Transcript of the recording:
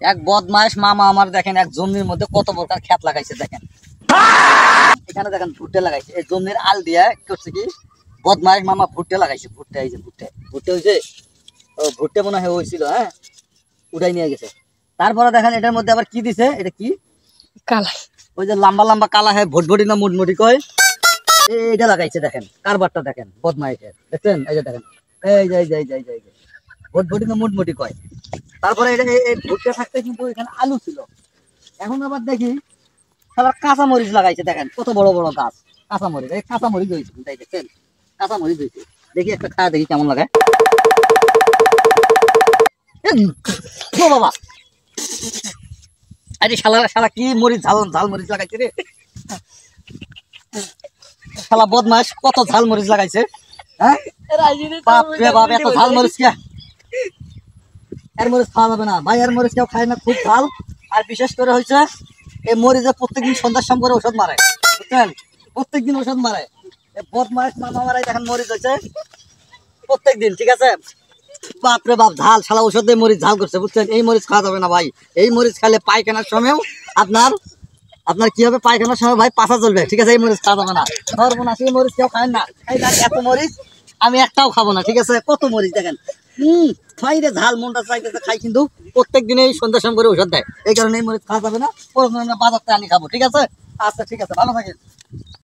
এক বদমাইশ মামা আমার দেখেন এক জমির মধ্যে কত প্রকার ক্ষেত লাগাইছে দেখেন। এখানে দেখেন ভুট্টা লাগাইছে, এই জমির আল দিয়া করছে কি বদমাইশ মামা ভুট্টা লাগাইছে। ভুট্টা এই যে ভুট্টা ভুট্টা হয়েছে, ও ভুট্টা মনে হয় হয়েছিল, হ্যাঁ উঠাই নিয়ে গেছে। তারপরে দেখেন এটার মধ্যে আবার কি দিছে, এটা কি কালাই, ওই যে লম্বা লম্বা কালা হয় ভটভটি না মুটমুটি কয়, এইটা লাগাইছে দেখেন। কারবারটা দেখেন বদমাইশের, দেখছেন এই যে দেখেন, এই যে এই যে এই যে এই যে এই যে ভটভটি না মুটমুটি কয়। তারপরে এটা এই ভুট্টা থাকতে কিন্তু এখানে আলু ছিল। এখন আবার দেখি আবার কাঁচা মরিচ লাগাইছে দেখেন, কত বড় বড় গাছ কাঁচা মরিচ। এই কাঁচা মরিচ হয়েছে, তাই দেখছেন কাঁচা মরিচ হয়েছে। দেখি একটা খাওয়া দেখি কেমন লাগে। ও বাবা, আরে শালা শালা কি মরিচ, ঝাল ঝাল মরিচ লাগাইছে রে শালা বদমাস, কত ঝাল মরিচ লাগাইছে। হ্যাঁ বাপ রে বাপ, এত ঝাল মরিচ কে? এর মরিচ খাওয়া যাবে না ভাই, এর মরিচ কেউ খায় না, খুব ঝাল। আর বিশেষ করে হয়েছে এই মরিচে প্রত্যেকদিন সন্ধ্যার সম করে ওষুধ মারে, বুঝছেন, প্রত্যেকদিন ওষুধ মারে। বদমাস মামা মারাই দেখেন মরিচ হয়েছে প্রত্যেকদিন, ঠিক আছে। বাপরে বাপ, ঝাল শালা ওষুধ দিয়ে মরিচ ঝাল করছে, বুঝছেন। এই মরিচ খাওয়া যাবে না ভাই, এই মরিচ খেলে পায়খানার সময়ও আপনার আপনার কি হবে, পায়খানার সময় ভাই পাছা চলবে, ঠিক আছে। এই মরিচ খাওয়া যাবে না, সর্বনাশ, এই মরিচ কেউ খায় না। এই দেখ এত মরিচ, আমি একটাও খাবো না, ঠিক আছে। কত মরিচ দেখেন, খাই রে ঝাল, মনটা চাইতেছে খাই, কিন্তু প্রত্যেক দিনে এই সন্ধ্যার সময় করে ওষুধ দেয়, এই কারণে এই মরিচ খাওয়া যাবে না। পরে বাজার থেকে আনি খাবো, ঠিক আছে। আচ্ছা ঠিক আছে, ভালো থাকেন।